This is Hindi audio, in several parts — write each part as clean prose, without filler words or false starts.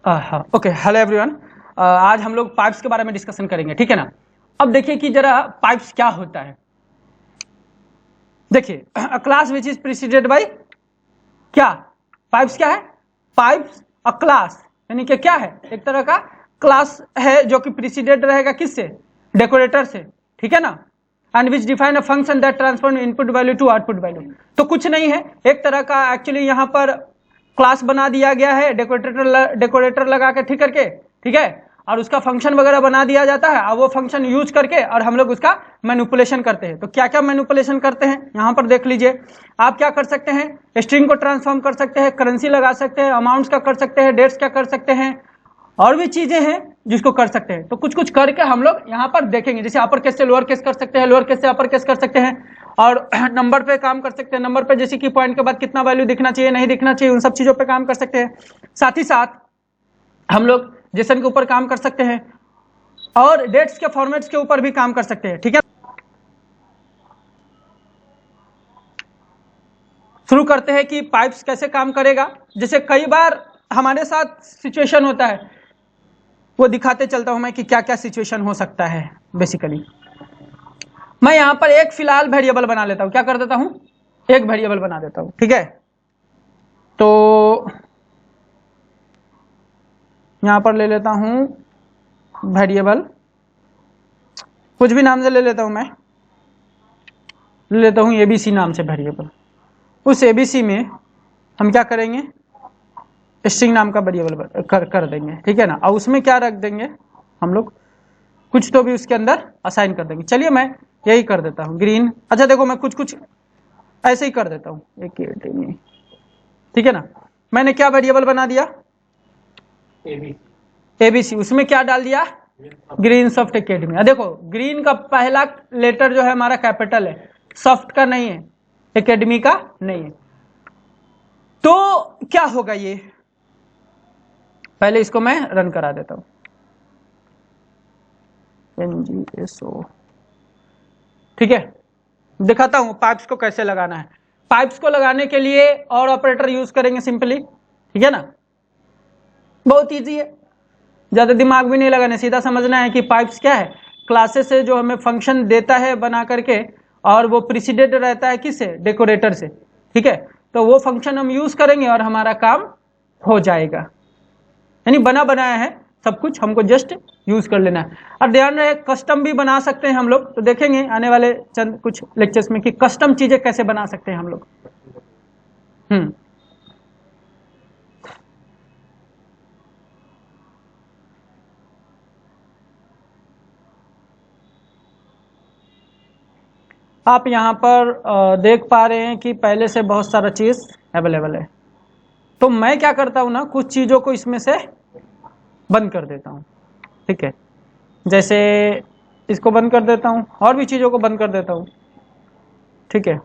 हाँ ओके, हेलो एवरीवन। आज हम लोग पाइप्स के बारे में डिस्कशन करेंगे, ठीक है ना। अब देखिए कि जरा पाइप्स क्या होता है। देखिए a class which is preceded by क्या, पाइप्स क्या है, पाइप्स अ क्लास, यानी कि क्या है, एक तरह का क्लास है जो कि प्रीसीडेड रहेगा किससे, डेकोरेटर से, ठीक है ना। And which define a function that transform input value to output value. तो कुछ नहीं है, एक तरह का एक्चुअली यहाँ पर क्लास बना दिया गया है डेकोरेटर लगा के, ठीक करके, ठीक है, और उसका फंक्शन वगैरह बना दिया जाता है, और वो फंक्शन यूज करके और हम लोग उसका मैनिपुलेशन करते हैं। तो क्या क्या मैनिपुलेशन करते हैं यहाँ पर देख लीजिए। आप क्या कर सकते हैं, स्ट्रिंग को ट्रांसफॉर्म कर सकते हैं, करेंसी लगा सकते हैं, अमाउंट्स का कर सकते हैं, डेट्स क्या कर सकते हैं, और भी चीजें हैं जिसको कर सकते हैं। तो कुछ कुछ करके हम लोग यहाँ पर देखेंगे, जैसे अपर केस से लोअर केस कर सकते हैं, लोअर केस से अपर केस कर सकते हैं, और नंबर पे काम कर सकते हैं, नंबर पे जैसे कि पॉइंट के बाद कितना वैल्यू दिखना चाहिए नहीं दिखना चाहिए, उन सब चीजों पे काम कर सकते हैं। साथ ही साथ हम लोग जेसन के ऊपर काम कर सकते हैं, और डेट्स के फॉर्मेट्स के ऊपर भी काम कर सकते हैं, ठीक है। शुरू करते हैं कि पाइप्स कैसे काम करेगा। जैसे कई बार हमारे साथ सिचुएशन होता है, वो दिखाते चलता हूं मैं कि क्या क्या सिचुएशन हो सकता है। बेसिकली मैं यहां पर एक फिलहाल वेरिएबल बना लेता हूं, क्या कर देता हूं, एक वेरिएबल बना देता हूं, ठीक है। तो यहां पर ले लेता हूं वेरिएबल, कुछ भी नाम से ले लेता हूं, मैं ले लेता हूं एबीसी नाम से वेरिएबल। उस एबीसी में हम क्या करेंगे, स्ट्रिंग नाम का वेरिएबल कर देंगे, ठीक है ना। और उसमें क्या रख देंगे हम लोग, कुछ तो भी उसके अंदर असाइन कर देंगे। चलिए मैं यही कर देता हूँ, ग्रीन। अच्छा देखो मैं कुछ कुछ ऐसे ही कर देता हूँ, एक, ठीक है ना। मैंने क्या वेरिएबल बना दिया, एबीसी। उसमें क्या डाल दिया, ग्रीन सॉफ्ट एकेडमी। देखो ग्रीन का पहला लेटर जो है हमारा कैपिटल है, सॉफ्ट का नहीं है, एकेडमी का नहीं है। तो क्या होगा, ये पहले इसको मैं रन करा देता हूं, NGSO, ठीक है। दिखाता हूं पाइप्स को कैसे लगाना है। पाइप्स को लगाने के लिए और ऑपरेटर यूज करेंगे सिंपली, ठीक है ना। बहुत इजी है, ज्यादा दिमाग भी नहीं लगाना, सीधा समझना है कि पाइप्स क्या है, क्लासेस से जो हमें फंक्शन देता है बना करके, और वो प्रीसीडेड रहता है किससे, डेकोरेटर से, ठीक है। तो वो फंक्शन हम यूज करेंगे और हमारा काम हो जाएगा, यानी बना बनाया है सब कुछ, हमको जस्ट यूज कर लेना है। और ध्यान रहे कस्टम भी बना सकते हैं हम लोग, तो देखेंगे आने वाले चंद कुछ लेक्चर्स में कि कस्टम चीजें कैसे बना सकते हैं हम लोग। आप यहाँ पर देख पा रहे हैं कि पहले से बहुत सारा चीज अवेलेबल है। तो मैं क्या करता हूँ ना, कुछ चीजों को इसमें से बंद कर देता हूँ, ठीक है। जैसे इसको बंद कर देता हूँ, और भी चीजों को बंद कर देता हूँ, ठीक है।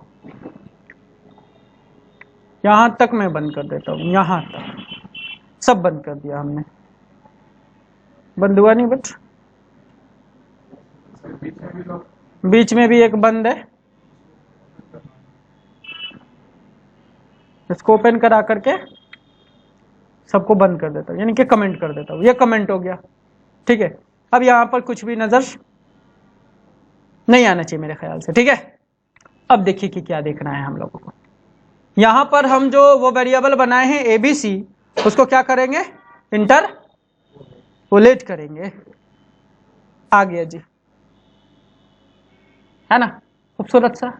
यहां तक मैं बंद कर देता हूँ, यहां तक सब बंद कर दिया हमने, बंद हुआ नहीं, बट बीच में भी एक बंद है, इसको ओपन करा करके सबको बंद कर देता हूँ, यानी कि कमेंट कर देता हूँ। ये कमेंट हो गया, ठीक है। अब यहां पर कुछ भी नजर नहीं आना चाहिए मेरे ख्याल से, ठीक है। अब देखिए कि क्या देखना है हम लोगों को। यहां पर हम जो वो वेरिएबल बनाए हैं एबीसी, उसको क्या करेंगे, इंटरपोलेट करेंगे। आ गया जी, है ना, खूबसूरत सा।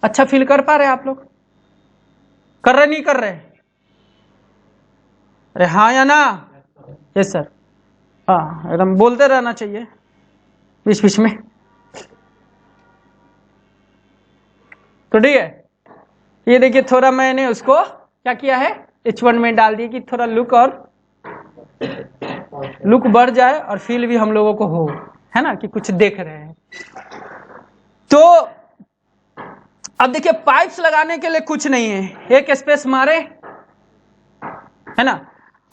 अच्छा फील कर पा रहे आप लोग, कर रहे नहीं कर रहे, अरे हाँ या ना, यस सर, हाँ एकदम बोलते रहना चाहिए बीच बीच में। तो ठीक है, ये देखिए थोड़ा मैंने उसको क्या किया है, H1 में डाल दिया कि थोड़ा लुक बढ़ जाए और फील भी हम लोगों को हो, है ना, कि कुछ देख रहे हैं। तो अब देखिए पाइप्स लगाने के लिए कुछ नहीं है, एक स्पेस मारे, है ना।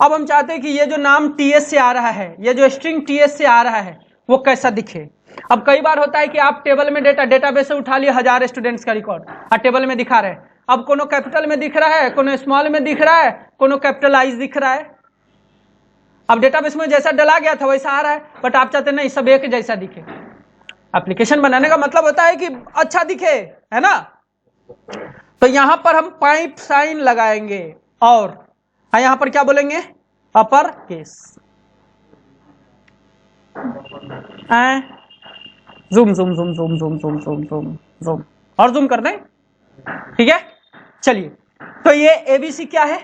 अब हम चाहते हैं कि ये जो नाम TS से आ रहा है, ये जो स्ट्रिंग TS से आ रहा है वो कैसा दिखे। अब कई बार होता है कि आप टेबल में डेटाबेस से उठा लिए 1000 स्टूडेंट्स का रिकॉर्ड और टेबल में दिखा रहे हैं। अब कोनो कैपिटल में दिख रहा है, कोनो स्मॉल में दिख रहा है, कोनो कैपिटलाइज दिख रहा है, अब डेटाबेस में जैसा डला गया था वैसा आ रहा है, बट आप चाहते नहीं सब एक जैसा दिखे। एप्लीकेशन बनाने का मतलब होता है कि अच्छा दिखे, है ना। तो यहां पर हम पाइप साइन लगाएंगे और यहां पर क्या बोलेंगे, upper case. Zoom zoom zoom zoom zoom zoom zoom zoom zoom और जूम कर दें, ठीक है। चलिए, तो ये एबीसी क्या है,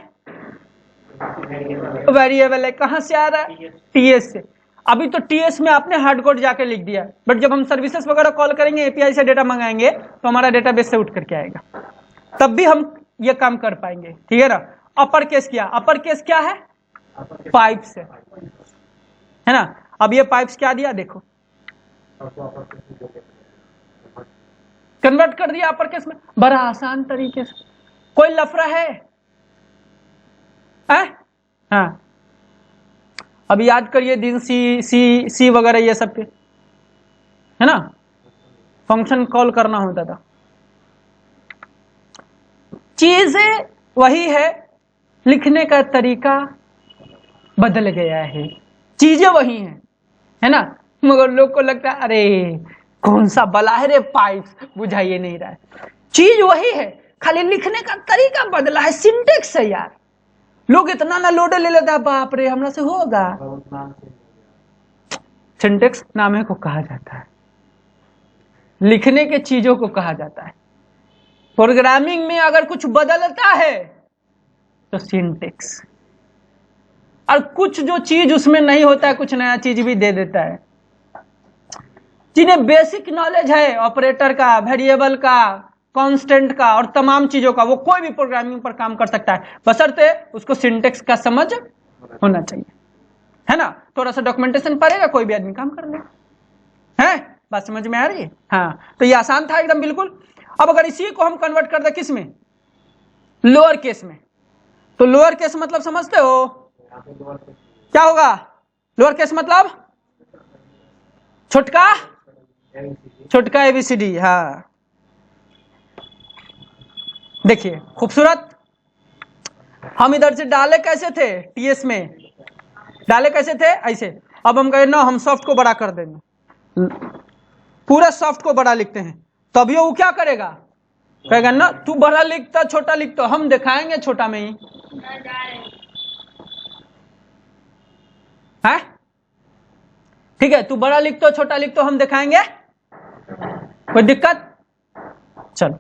वेरिएबल है। कहां से आ रहा है, टीएस से। अभी तो टीएस में आपने हार्ड कोड जाके लिख दिया, बट जब हम सर्विसेज वगैरह कॉल करेंगे, एपीआई से डेटा मंगाएंगे, तो हमारा डेटाबेस से उठ करके आएगा, तब भी हम ये काम कर पाएंगे, ठीक है ना। अपर केस क्या, अपर केस क्या है, पाइप्स है ना। अब ये पाइप्स क्या दिया, देखो कन्वर्ट कर दिया अपर केस में, बड़ा आसान तरीके से। कोई लफड़ा है? हाँ, अब याद करिए दिन सी सी सी वगैरह ये सब पे, है ना, फंक्शन कॉल करना होता था। चीजें वही है, लिखने का तरीका बदल गया है, चीजें वही हैं, है ना। मगर लोग को लगता है अरे कौन सा बला है रे पाइप्स, बुझाइए नहीं रहा है। चीज वही है, खाली लिखने का तरीका बदला है, सिंटेक्स है यार। लोग इतना ना लोड ले लेता है, बाप रे हमरा से होगा। सिंटेक्स नामे को कहा जाता है, लिखने के चीजों को कहा जाता है। प्रोग्रामिंग में अगर कुछ बदलता है तो सिंटेक्स, और कुछ जो चीज उसमें नहीं होता है, कुछ नया चीज भी दे देता है। जिन्हें बेसिक नॉलेज है ऑपरेटर का, वेरिएबल का, कांस्टेंट का और तमाम चीजों का, वो कोई भी प्रोग्रामिंग पर काम कर सकता है, बशर्ते उसको सिंटेक्स का समझ होना चाहिए, है ना। थोड़ा सा डॉक्यूमेंटेशन पड़ेगा, कोई भी आदमी काम कर लेगा, है। बात समझ में आ रही है? हाँ, तो ये आसान था एकदम बिल्कुल। अब अगर इसी को हम कन्वर्ट कर दे किस में, लोअर केस में, तो लोअर केस मतलब समझते हो क्या होगा? लोअर केस मतलब छोटका, छोटका एबीसीडी। हाँ, देखिए खूबसूरत। हम इधर से डाले कैसे थे, टीएस में डाले कैसे थे, ऐसे। अब हम कहें ना, हम सॉफ्ट को बड़ा कर देंगे, पूरा सॉफ्ट को बड़ा लिखते हैं, तभी वो क्या करेगा, कहेगा ना तू बड़ा लिखता छोटा लिखता, हम दिखाएंगे छोटा में ही, है ठीक है। तू बड़ा लिखतो छोटा लिखतो, हम दिखाएंगे, कोई दिक्कत? चलो,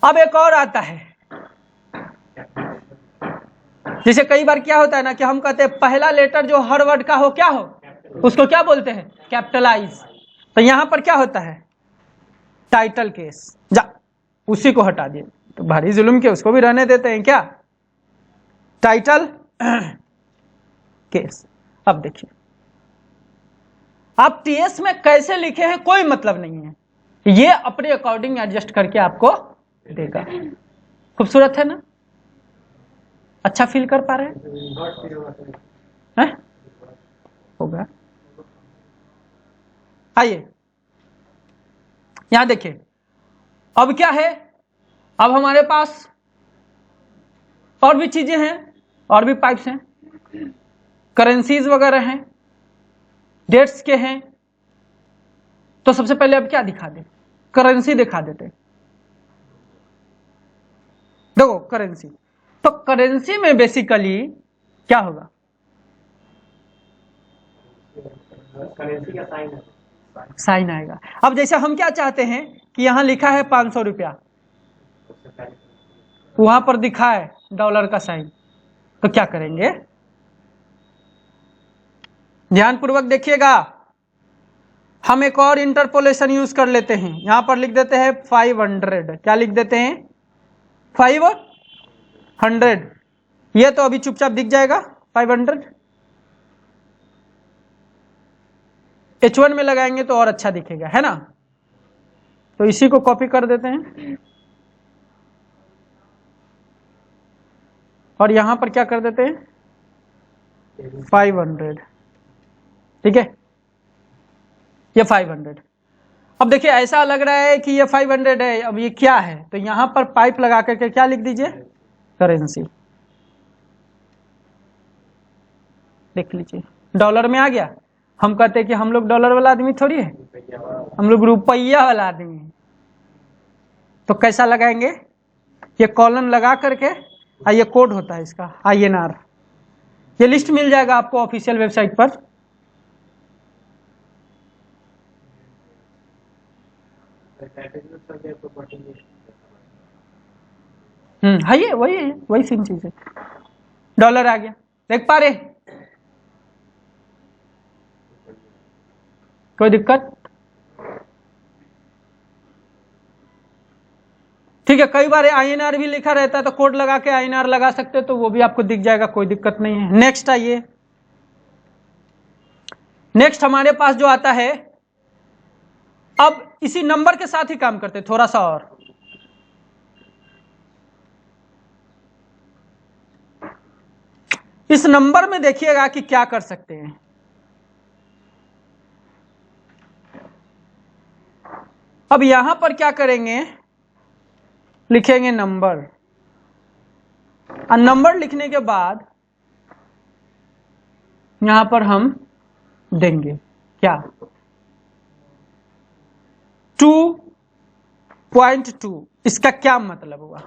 अब एक और आता है, जैसे कई बार क्या होता है ना कि हम कहते हैं पहला लेटर जो हर वर्ड का हो, क्या हो, उसको क्या बोलते हैं, कैपिटलाइज। तो यहां पर क्या होता है, टाइटल केस। जा, उसी को हटा दिए, तो भारी जुल्म के उसको भी रहने देते हैं क्या, टाइटल केस। अब देखिए, आप टीएस में कैसे लिखे हैं कोई मतलब नहीं है, ये अपने अकॉर्डिंग एडजस्ट करके आपको देगा। खूबसूरत है ना, अच्छा फील कर पा रहे हैं? होगा। आइए यहां देखिए, अब क्या है, अब हमारे पास और भी चीजें हैं, और भी पाइप्स हैं, करेंसीज वगैरह हैं, डेट्स के हैं। तो सबसे पहले अब क्या दिखा दे, करेंसी दिखा देते। देखो करेंसी, तो करेंसी में बेसिकली क्या होगा, साइन आएगा। अब जैसे हम क्या चाहते हैं कि यहां लिखा है 500 रुपया, वहां पर दिखा है डॉलर का साइन, तो क्या करेंगे, ध्यानपूर्वक देखिएगा। हम एक और इंटरपोलेशन यूज कर लेते हैं, यहां पर लिख देते हैं 500। क्या लिख देते हैं, 500। ये तो अभी चुपचाप दिख जाएगा 500। H1 में लगाएंगे तो और अच्छा दिखेगा, है ना। तो इसी को कॉपी कर देते हैं और यहां पर क्या कर देते हैं 500, ठीक है। ये 500। अब देखिए ऐसा लग रहा है कि ये 500 है, अब ये क्या है, तो यहां पर पाइप लगा करके क्या लिख दीजिए, करेंसी। देख लीजिए डॉलर में आ गया। हम कहते हैं कि हम लोग डॉलर वाला आदमी थोड़ी है, हम लोग रुपया वाला आदमी है। तो कैसा लगाएंगे, ये कॉलन लगा करके, ये कोड होता है इसका INR। ये लिस्ट मिल जाएगा आपको ऑफिशियल वेबसाइट पर। है ये वही सेम चीज है। डॉलर आ गया, देख पा रहे, कोई दिक्कत? ठीक है, कई बार INR भी लिखा रहता है तो कोड लगा के INR लगा सकते हो, तो वो भी आपको दिख जाएगा, कोई दिक्कत नहीं है। नेक्स्ट आइए, नेक्स्ट हमारे पास जो आता है, अब इसी नंबर के साथ ही काम करते हैं थोड़ा सा और। इस नंबर में देखिएगा कि क्या कर सकते हैं। अब यहां पर क्या करेंगे, लिखेंगे नंबर, और नंबर लिखने के बाद यहां पर हम देंगे क्या, 2.2। इसका क्या मतलब हुआ,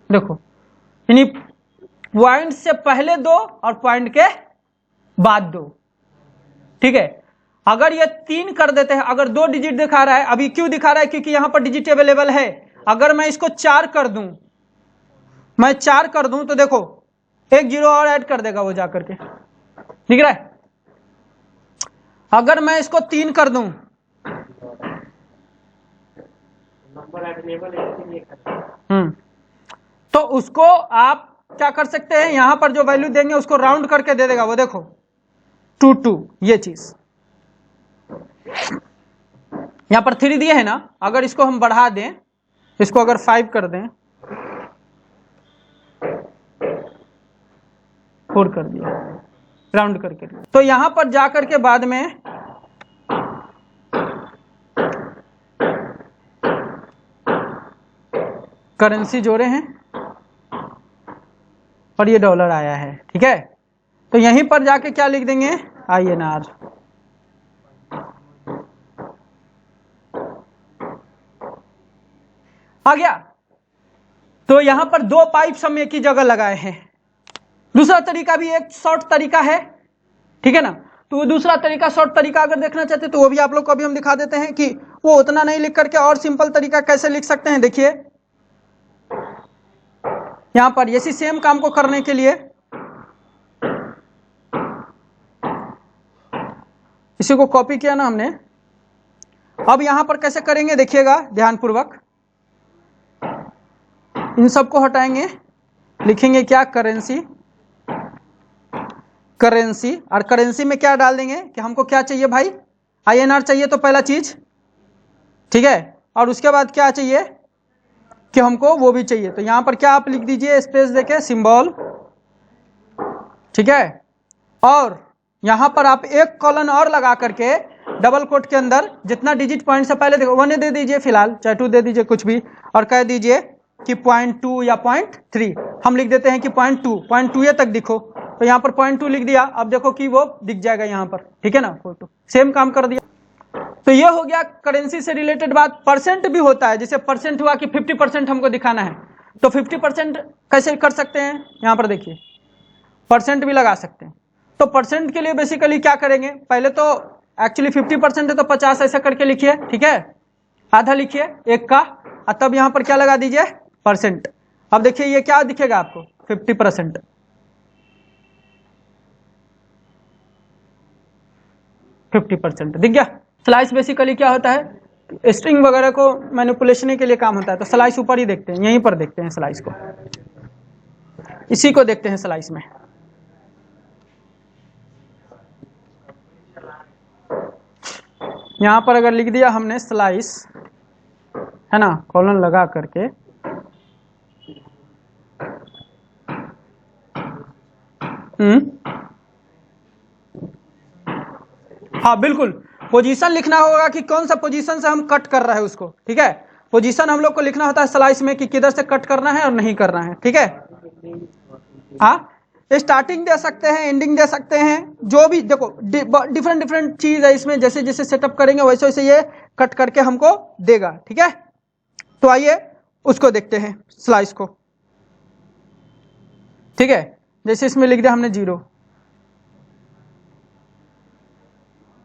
देखो, यानी पॉइंट से पहले 2 और पॉइंट के बाद 2। ठीक है, अगर ये 3 कर देते हैं, अगर 2 डिजिट दिखा रहा है, अभी क्यों दिखा रहा है, क्योंकि यहां पर डिजिट अवेलेबल है। अगर मैं इसको 4 कर दूं, मैं 4 कर दूं, तो देखो 1 0 और ऐड कर देगा वो जाकर के, दिख रहा है। अगर मैं इसको 3 कर दूं, तो उसको आप क्या कर सकते हैं, यहां पर जो वैल्यू देंगे उसको राउंड करके दे देगा वो, देखो 2 ये चीज। यहां पर 3 दिए है ना, अगर इसको हम बढ़ा दें, इसको अगर 5 कर दें, 4 कर दिया, राउंड करके, तो यहां पर जाकर के बाद में करेंसी जोड़े हैं और ये डॉलर आया है। ठीक है, तो यहीं पर जाके क्या लिख देंगे, INR। आ गया। तो यहां पर 2 पाइप्स हम एक ही जगह लगाए हैं। दूसरा तरीका भी एक शॉर्ट तरीका है, ठीक है ना। तो वो दूसरा तरीका, शॉर्ट तरीका अगर देखना चाहते तो वो भी आप लोग को अभी हम दिखा देते हैं कि वो उतना नहीं लिख करके और सिंपल तरीका कैसे लिख सकते हैं। देखिए यहां पर इसी सेम काम को करने के लिए इसी को कॉपी किया ना हमने। अब यहां पर कैसे करेंगे देखिएगा ध्यानपूर्वक, इन सबको हटाएंगे, लिखेंगे क्या, करेंसी। करेंसी, और करेंसी में क्या डाल देंगे कि हमको क्या चाहिए भाई, INR चाहिए तो पहला चीज, ठीक है। और उसके बाद क्या चाहिए कि हमको वो भी चाहिए, तो यहां पर क्या आप लिख दीजिए स्पेस देके सिंबल, ठीक है। और यहां पर आप एक कॉलन और लगा करके डबल कोट के अंदर जितना डिजिट पॉइंट से पहले देखो 1 दे दीजिए, फिलहाल चाहे 2 दे दीजिए, कुछ भी, और कह दीजिए कि 0.2 या 0.3। हम लिख देते हैं कि 0.2 ये तक दिखो, तो यहाँ पर 0.2 लिख दिया। अब देखो कि वो दिख जाएगा यहाँ पर, ठीक है ना, फोटो सेम काम कर दिया। तो ये हो गया करेंसी से रिलेटेड बात। परसेंट भी होता है, जैसे परसेंट हुआ कि 50% हमको दिखाना है, तो 50% कैसे कर सकते हैं, यहाँ पर देखिए परसेंट भी लगा सकते हैं। तो परसेंट के लिए बेसिकली क्या करेंगे, पहले तो एक्चुअली 50% है तो 50 ऐसा करके लिखिए, ठीक है, आधा लिखिए 1 का, और तब यहाँ पर क्या लगा दीजिए परसेंट। अब देखिए ये क्या दिखेगा आपको, 50%। दिख गया। स्लाइस बेसिकली क्या होता है, स्ट्रिंग वगैरह को मैनिपुलेशन के लिए काम होता है। तो स्लाइस ऊपर ही देखते हैं, यहीं पर देखते हैं स्लाइस को, इसी को देखते हैं स्लाइस में। यहां पर अगर लिख दिया हमने स्लाइस, है ना, कॉलन लगा करके, हाँ बिल्कुल, पोजीशन लिखना होगा कि कौन सा पोजीशन से हम कट कर रहे हैं उसको, ठीक है। पोजीशन हम लोग को लिखना होता है स्लाइस में कि किधर से कट करना है और नहीं करना है, ठीक है। हाँ, स्टार्टिंग दे सकते हैं, एंडिंग दे सकते हैं, जो भी देखो डिफरेंट डिफरेंट चीज है इसमें, जैसे जैसे सेटअप करेंगे वैसे वैसे ये कट करके हमको देगा। ठीक है, तो आइए उसको देखते हैं, स्लाइस को। ठीक है, जैसे इसमें लिख दिया हमने 0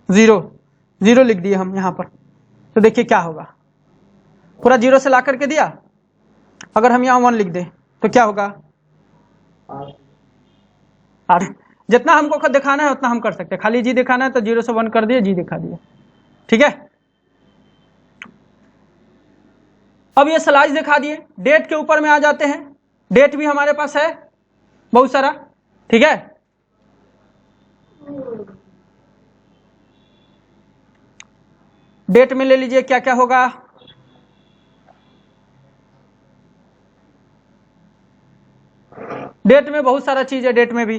0 0 लिख दिए हम यहाँ पर, तो देखिए क्या होगा, पूरा 0 से ला करके दिया। अगर हम यहाँ 1 लिख दें तो क्या होगा, और जितना हमको दिखाना है उतना हम कर सकते हैं, खाली जी दिखाना है तो 0 से 1 कर दिए, जी दिखा दिया। ठीक है, अब ये स्लाइस दिखा दिए। डेट के ऊपर में आ जाते हैं, डेट भी हमारे पास है बहुत सारा। ठीक है, डेट में ले लीजिए क्या क्या होगा, डेट में बहुत सारा चीज है, डेट में भी।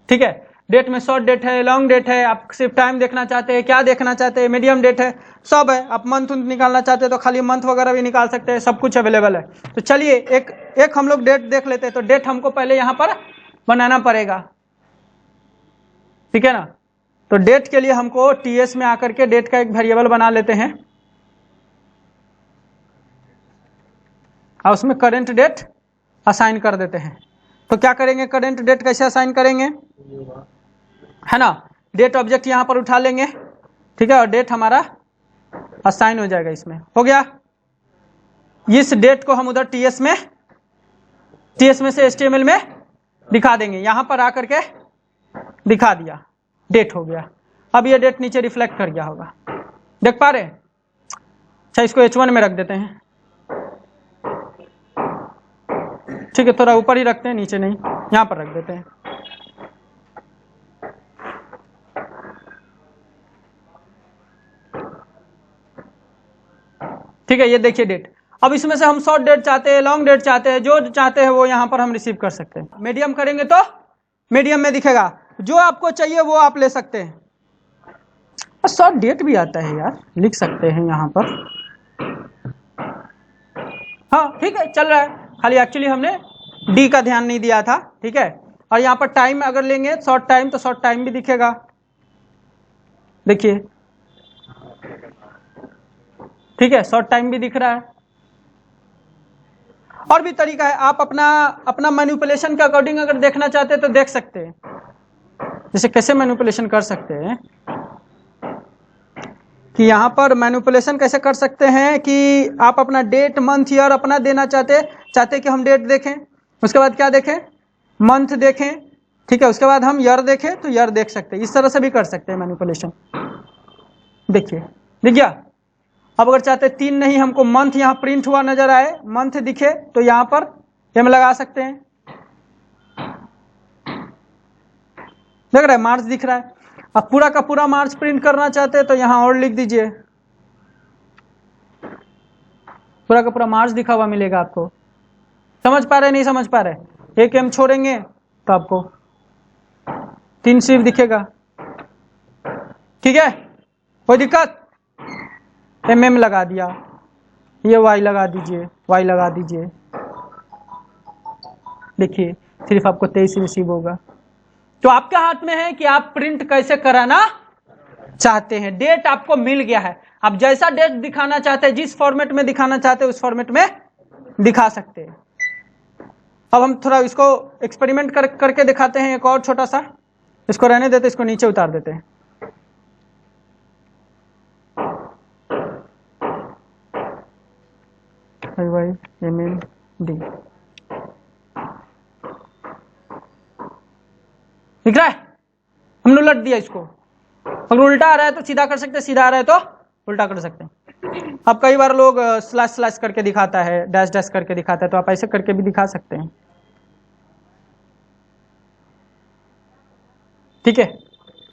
ठीक है, डेट में शॉर्ट डेट है, लॉन्ग डेट है, आप सिर्फ टाइम देखना चाहते हैं, क्या देखना चाहते हैं, मीडियम डेट है, सब है। आप मंथ निकालना चाहते हैं तो खाली मंथ वगैरह भी निकाल सकते हैं, सब कुछ अवेलेबल है। तो चलिए एक एक हम लोग डेट देख लेते हैं। तो डेट हमको पहले यहाँ पर बनाना पड़ेगा। ठीक है ना, तो डेट के लिए हमको टीएस में आकर के डेट का एक वेरिएबल बना लेते हैं और उसमें करंट डेट असाइन कर देते हैं। तो क्या करेंगे, करंट डेट कैसे असाइन करेंगे, है ना, डेट ऑब्जेक्ट यहां पर उठा लेंगे। ठीक है, और डेट हमारा असाइन हो जाएगा, इसमें हो गया। इस डेट को हम उधर टीएस में से एचटीएमएल में दिखा देंगे, यहां पर आकर के दिखा दिया, डेट हो गया। अब ये डेट नीचे रिफ्लेक्ट कर गया होगा, देख पा रहे हैं। अच्छा, इसको H1 में रख देते हैं। ठीक है, थोड़ा ऊपर ही रखते हैं, नीचे नहीं, यहां पर रख देते हैं। ठीक है, ये देखिए डेट। अब इसमें से हम शॉर्ट डेट चाहते हैं, लॉन्ग डेट चाहते हैं, जो चाहते हैं वो यहां पर हम रिसीव कर सकते हैं। मीडियम करेंगे तो मीडियम में दिखेगा, जो आपको चाहिए वो आप ले सकते हैं। शॉर्ट डेट भी आता है यार, लिख सकते हैं यहां पर। हाँ ठीक है, चल रहा है, खाली एक्चुअली हमने डी का ध्यान नहीं दिया था। ठीक है, और यहाँ पर टाइम अगर लेंगे शॉर्ट टाइम, तो शॉर्ट टाइम भी दिखेगा, देखिए। ठीक है, शॉर्ट टाइम भी दिख रहा है। और भी तरीका है, आप अपना मैनिपुलेशन के अकॉर्डिंग अगर देखना चाहते हैं तो देख सकते हैं। जैसे कैसे मैनिपुलेशन कर सकते हैं, कि यहां पर मैनिपुलेशन कैसे कर सकते हैं कि आप अपना डेट मंथ ईयर अपना देना चाहते कि हम डेट देखें, उसके बाद क्या देखें, मंथ देखें। ठीक है, उसके बाद हम ईयर देखें तो ईयर देख सकते हैं। इस तरह से भी कर सकते हैं मैनिपुलेशन। देखिए, दिख गया। अब अगर चाहते 3 नहीं, हमको मंथ यहाँ प्रिंट हुआ नजर आए, मंथ दिखे, तो यहाँ पर एम लगा सकते हैं। देख रहे हैं, मार्च दिख रहा है। अब पूरा का पूरा मार्च प्रिंट करना चाहते हैं तो यहाँ और लिख दीजिए, पूरा का पूरा मार्च दिखा हुआ मिलेगा आपको। समझ पा रहे, नहीं समझ पा रहे, एक एम छोड़ेंगे तो आपको 3 सिर्फ दिखेगा। ठीक है, कोई दिक्कत, एम लगा दिया, ये वाई लगा दीजिए, वाई लगा दीजिए। देखिए, सिर्फ आपको 23 रिसीव होगा। तो आपके हाथ में है कि आप प्रिंट कैसे कराना चाहते हैं। डेट आपको मिल गया है, आप जैसा डेट दिखाना चाहते हैं, जिस फॉर्मेट में दिखाना चाहते हैं उस फॉर्मेट में दिखा सकते हैं। अब हम थोड़ा इसको एक्सपेरिमेंट करके दिखाते हैं, एक और छोटा सा। इसको रहने देते, इसको नीचे उतार देते हैं। डी दिख रहा है, हमने उलट दिया इसको। अगर उल्टा आ रहा है तो सीधा कर सकते हैं, सीधा आ रहा है तो उल्टा कर सकते हैं। अब कई बार लोग स्लैश स्लैश करके दिखाता है, डैश डैश करके दिखाता है, तो आप ऐसे करके भी दिखा सकते हैं। ठीक है।